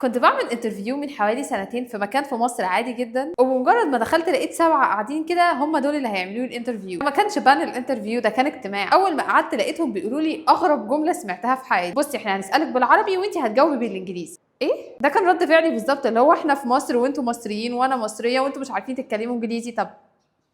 كنت بعمل انترفيو من حوالي سنتين في مكان في مصر عادي جدا، وبمجرد ما دخلت لقيت 7 قاعدين كده هم دول اللي هيعملوا لي الانترفيو. ما كانش بانل انترفيو، ده كان اجتماع. اول ما قعدت لقيتهم بيقولوا لي اغرب جمله سمعتها في حياتي: بصي احنا هنسالك بالعربي وانت هتجاوبي بالانجليزي. ايه ده؟ كان رد فعلي بالظبط، اللي هو احنا في مصر وانتم مصريين وانا مصريه وانتم مش عارفين تتكلموا انجليزي. طب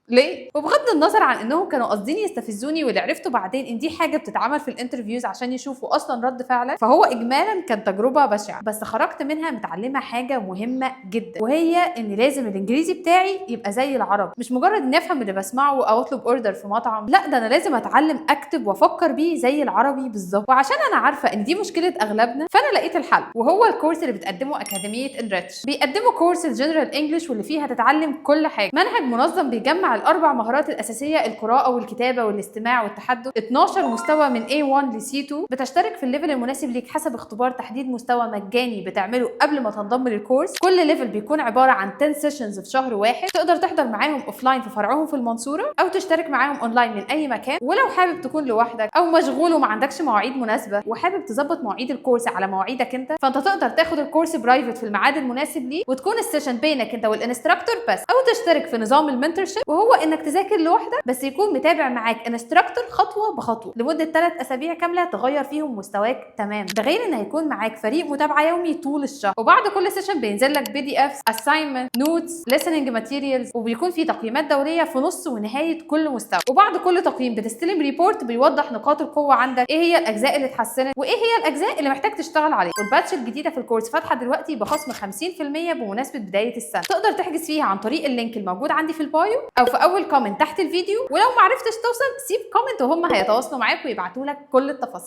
ليه؟ وبغض النظر عن انهم كانوا قاصدين يستفزوني، واللي عرفته بعدين ان دي حاجه بتتعمل في الانترفيوز عشان يشوفوا اصلا رد فعلك، فهو اجمالا كانت تجربه بشعه. بس خرجت منها متعلمه حاجه مهمه جدا، وهي ان لازم الانجليزي بتاعي يبقى زي العربي، مش مجرد اني افهم اللي بسمعه او اطلب اوردر في مطعم، لا ده انا لازم اتعلم اكتب وافكر بيه زي العربي بالظبط. وعشان انا عارفه ان دي مشكله اغلبنا، فانا لقيت الحل، وهو الكورس اللي بتقدمه اكاديميه انريتش. بيقدموا كورس الجنرال انجلش، واللي فيها هتتعلم كل حاجه. منهج منظم بيجمع الاربع مهارات الاساسيه: القراءه والكتابه والاستماع والتحدث. 12 مستوى من A1 ل C2. بتشترك في الليفل المناسب ليك حسب اختبار تحديد مستوى مجاني بتعمله قبل ما تنضم للكورس. كل ليفل بيكون عباره عن 10 سيشنز في شهر واحد. تقدر تحضر معاهم اوفلاين في فرعهم في المنصوره، او تشترك معاهم اونلاين من اي مكان. ولو حابب تكون لوحدك او مشغول وما عندكش مواعيد مناسبه وحابب تظبط مواعيد الكورس على مواعيدك انت، فانت تقدر تاخد الكورس برايفت في الميعاد المناسب ليك، وتكون السيشن بينك انت والانستراكتور بس. او تشترك في نظام المنتورشيب، وهو انك تذاكر لوحدك بس يكون متابع معاك انستراكتور خطوه بخطوه لمده 3 اسابيع كامله تغير فيهم مستواك تمام. ده غير ان هيكون معاك فريق متابعه يومي طول الشهر. وبعد كل سيشن بينزل لك PDF اساينمنت نوتس listening ماتيريالز، وبيكون في تقييمات دوريه في نص ونهايه كل مستوى. وبعد كل تقييم بتستلم ريبورت بيوضح نقاط القوه عندك، ايه هي الاجزاء اللي اتحسنت وايه هي الاجزاء اللي محتاج تشتغل عليها. والباتش الجديده في الكورس فاتحه دلوقتي بخصم 50% بمناسبه بدايه السنه. تقدر تحجز فيها عن طريق اللينك الموجود عندي في البايو او في اول كومنت تحت الفيديو. ولو ما عرفتش توصل سيب كومنت وهم هيتواصلوا معاك ويبعتوا لك كل التفاصيل.